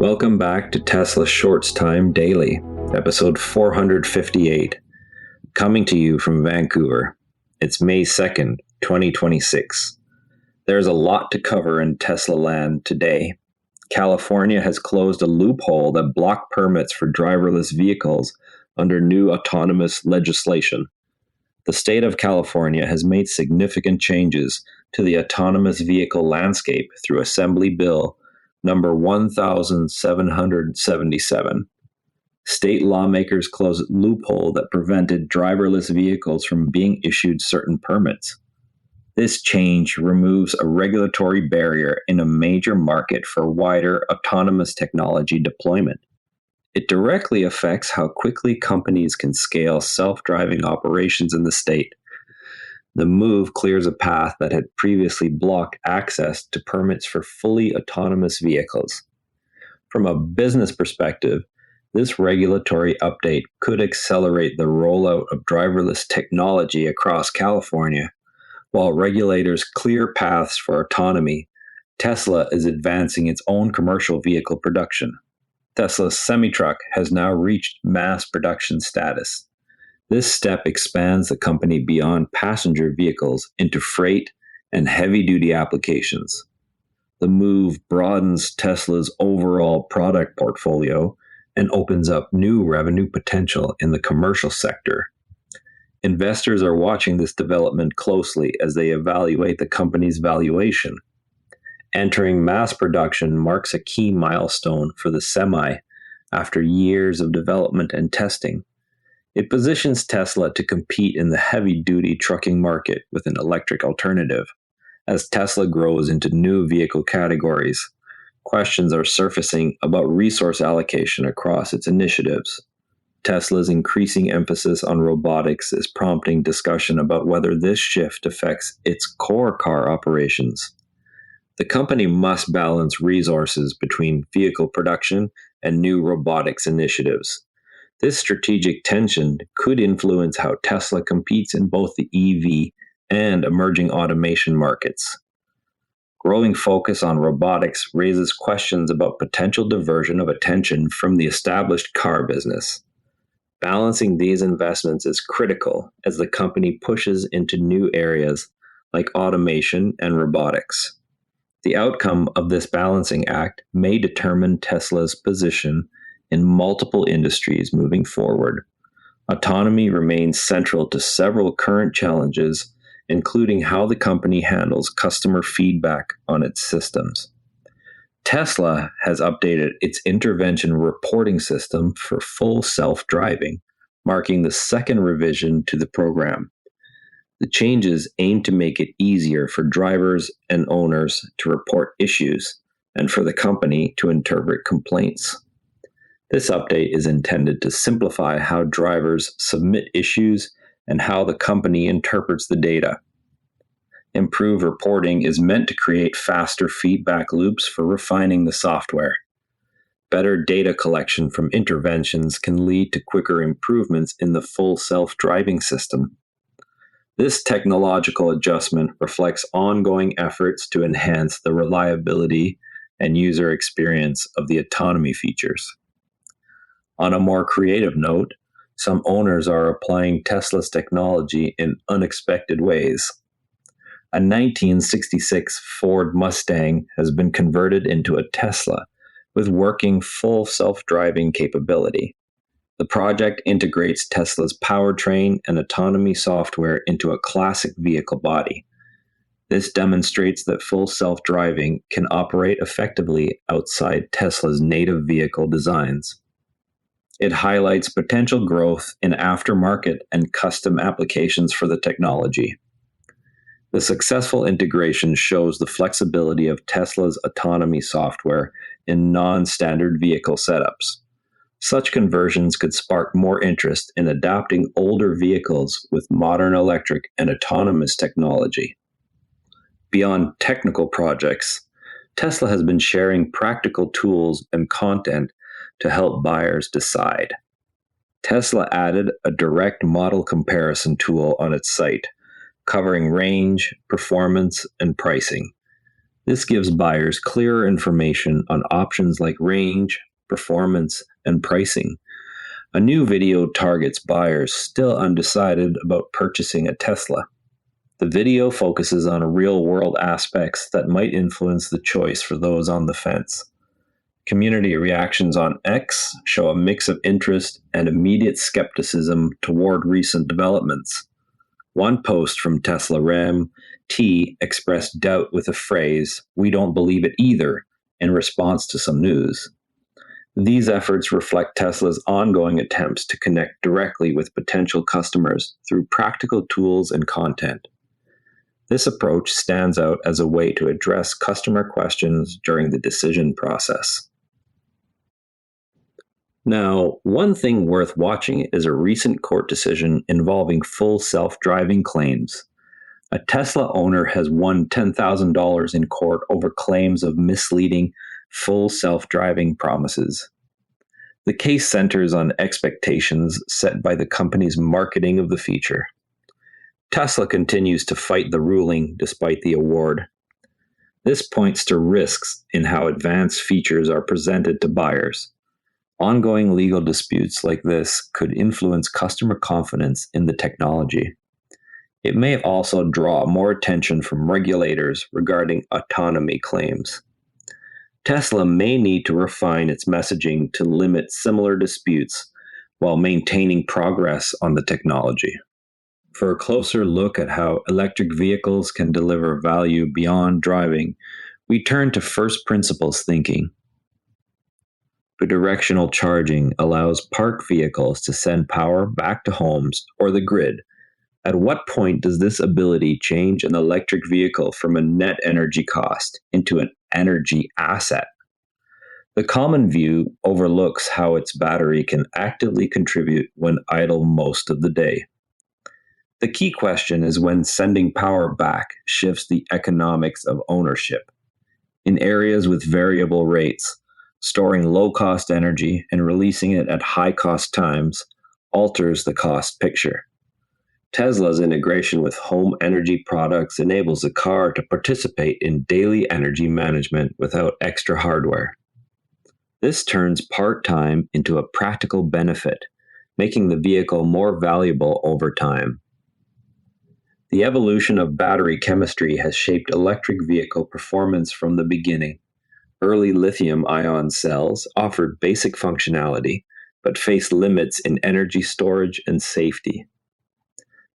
Welcome back to Tesla Shorts Time Daily, episode 458, coming to you from Vancouver. It's May 2nd, 2026. There's a lot to cover in Tesla land today. California has closed a loophole that blocked permits for driverless vehicles under new autonomous legislation. The state of California has made significant changes to the autonomous vehicle landscape through Assembly Bill number 1777. State lawmakers closed a loophole that prevented driverless vehicles from being issued certain permits. This change removes a regulatory barrier in a major market for wider autonomous technology deployment. It directly affects how quickly companies can scale self-driving operations in the state. The move clears a path that had previously blocked access to permits for fully autonomous vehicles. From a business perspective, this regulatory update could accelerate the rollout of driverless technology across California. While regulators clear paths for autonomy, Tesla is advancing its own commercial vehicle production. Tesla's semi-truck has now reached mass production status. This step expands the company beyond passenger vehicles into freight and heavy-duty applications. The move broadens Tesla's overall product portfolio and opens up new revenue potential in the commercial sector. Investors are watching this development closely as they evaluate the company's valuation. Entering mass production marks a key milestone for the Semi after years of development and testing. It positions Tesla to compete in the heavy-duty trucking market with an electric alternative. As Tesla grows into new vehicle categories, questions are surfacing about resource allocation across its initiatives. Tesla's increasing emphasis on robotics is prompting discussion about whether this shift affects its core car operations. The company must balance resources between vehicle production and new robotics initiatives. This strategic tension could influence how Tesla competes in both the EV and emerging automation markets. Growing focus on robotics raises questions about potential diversion of attention from the established car business. Balancing these investments is critical as the company pushes into new areas like automation and robotics. The outcome of this balancing act may determine Tesla's position in multiple industries moving forward. Autonomy remains central to several current challenges, including how the company handles customer feedback on its systems. Tesla has updated its intervention reporting system for full self-driving, marking the second revision to the program. The changes aim to make it easier for drivers and owners to report issues and for the company to interpret complaints. This update is intended to simplify how drivers submit issues and how the company interprets the data. Improved reporting is meant to create faster feedback loops for refining the software. Better data collection from interventions can lead to quicker improvements in the full self-driving system. This technological adjustment reflects ongoing efforts to enhance the reliability and user experience of the autonomy features. On a more creative note, some owners are applying Tesla's technology in unexpected ways. A 1966 Ford Mustang has been converted into a Tesla with working full self-driving capability. The project integrates Tesla's powertrain and autonomy software into a classic vehicle body. This demonstrates that full self-driving can operate effectively outside Tesla's native vehicle designs. It highlights potential growth in aftermarket and custom applications for the technology. The successful integration shows the flexibility of Tesla's autonomy software in non-standard vehicle setups. Such conversions could spark more interest in adapting older vehicles with modern electric and autonomous technology. Beyond technical projects, Tesla has been sharing practical tools and content to help buyers decide. Tesla added a direct model comparison tool on its site, covering range, performance, and pricing. This gives buyers clearer information on options like range, performance, and pricing. A new video targets buyers still undecided about purchasing a Tesla. The video focuses on real-world aspects that might influence the choice for those on the fence. Community reactions on X show a mix of interest and immediate skepticism toward recent developments. One post from Tesla Ram T expressed doubt with the phrase, "We don't believe it either," in response to some news. These efforts reflect Tesla's ongoing attempts to connect directly with potential customers through practical tools and content. This approach stands out as a way to address customer questions during the decision process. Now, one thing worth watching is a recent court decision involving full self-driving claims. A Tesla owner has won $10,000 in court over claims of misleading full self-driving promises. The case centers on expectations set by the company's marketing of the feature. Tesla continues to fight the ruling despite the award. This points to risks in how advanced features are presented to buyers. Ongoing legal disputes like this could influence customer confidence in the technology. It may also draw more attention from regulators regarding autonomy claims. Tesla may need to refine its messaging to limit similar disputes while maintaining progress on the technology. For a closer look at how electric vehicles can deliver value beyond driving, we turn to first principles thinking. Bidirectional charging allows parked vehicles to send power back to homes or the grid. At what point does this ability change an electric vehicle from a net energy cost into an energy asset? The common view overlooks how its battery can actively contribute when idle most of the day. The key question is when sending power back shifts the economics of ownership. In areas with variable rates, storing low-cost energy and releasing it at high-cost times alters the cost picture. Tesla's integration with home energy products enables the car to participate in daily energy management without extra hardware. This turns part-time into a practical benefit, making the vehicle more valuable over time. The evolution of battery chemistry has shaped electric vehicle performance from the beginning. Early lithium-ion cells offered basic functionality, but faced limits in energy storage and safety.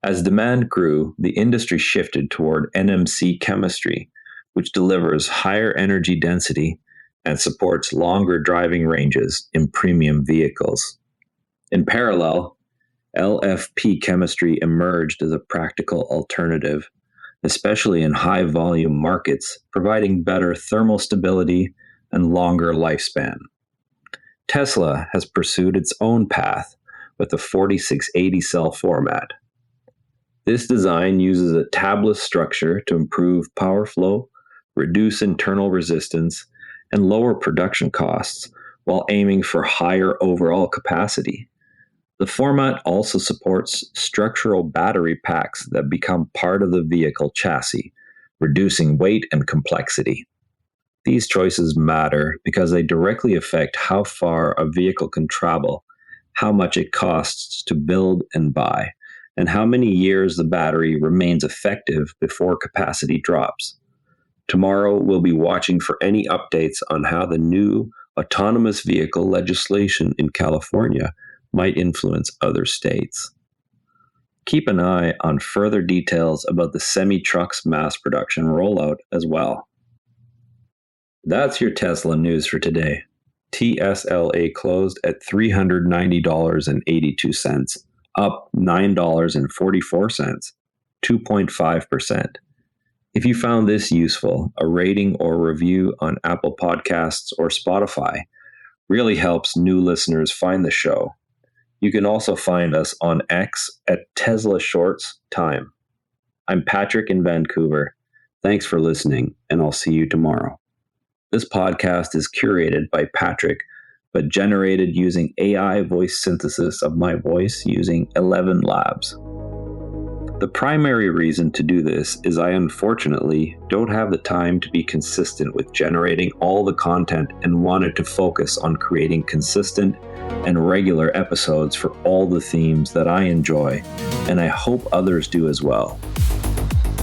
As demand grew, the industry shifted toward NMC chemistry, which delivers higher energy density and supports longer driving ranges in premium vehicles. In parallel, LFP chemistry emerged as a practical alternative, especially in high-volume markets, providing better thermal stability and longer lifespan. Tesla has pursued its own path with the 4680 cell format. This design uses a tabless structure to improve power flow, reduce internal resistance, and lower production costs while aiming for higher overall capacity. The format also supports structural battery packs that become part of the vehicle chassis, reducing weight and complexity. These choices matter because they directly affect how far a vehicle can travel, how much it costs to build and buy, and how many years the battery remains effective before capacity drops. Tomorrow, we'll be watching for any updates on how the new autonomous vehicle legislation in California might influence other states. Keep an eye on further details about the semi-truck's mass production rollout as well. That's your Tesla news for today. TSLA closed at $390.82, up $9.44, 2.5%. If you found this useful, a rating or review on Apple Podcasts or Spotify really helps new listeners find the show. You can also find us on X at Tesla Shorts Time. I'm Patrick in Vancouver. Thanks for listening, and I'll see you tomorrow. This podcast is curated by Patrick, but generated using AI voice synthesis of my voice using ElevenLabs. The primary reason to do this is I unfortunately don't have the time to be consistent with generating all the content and wanted to focus on creating consistent and regular episodes for all the themes that I enjoy, and I hope others do as well.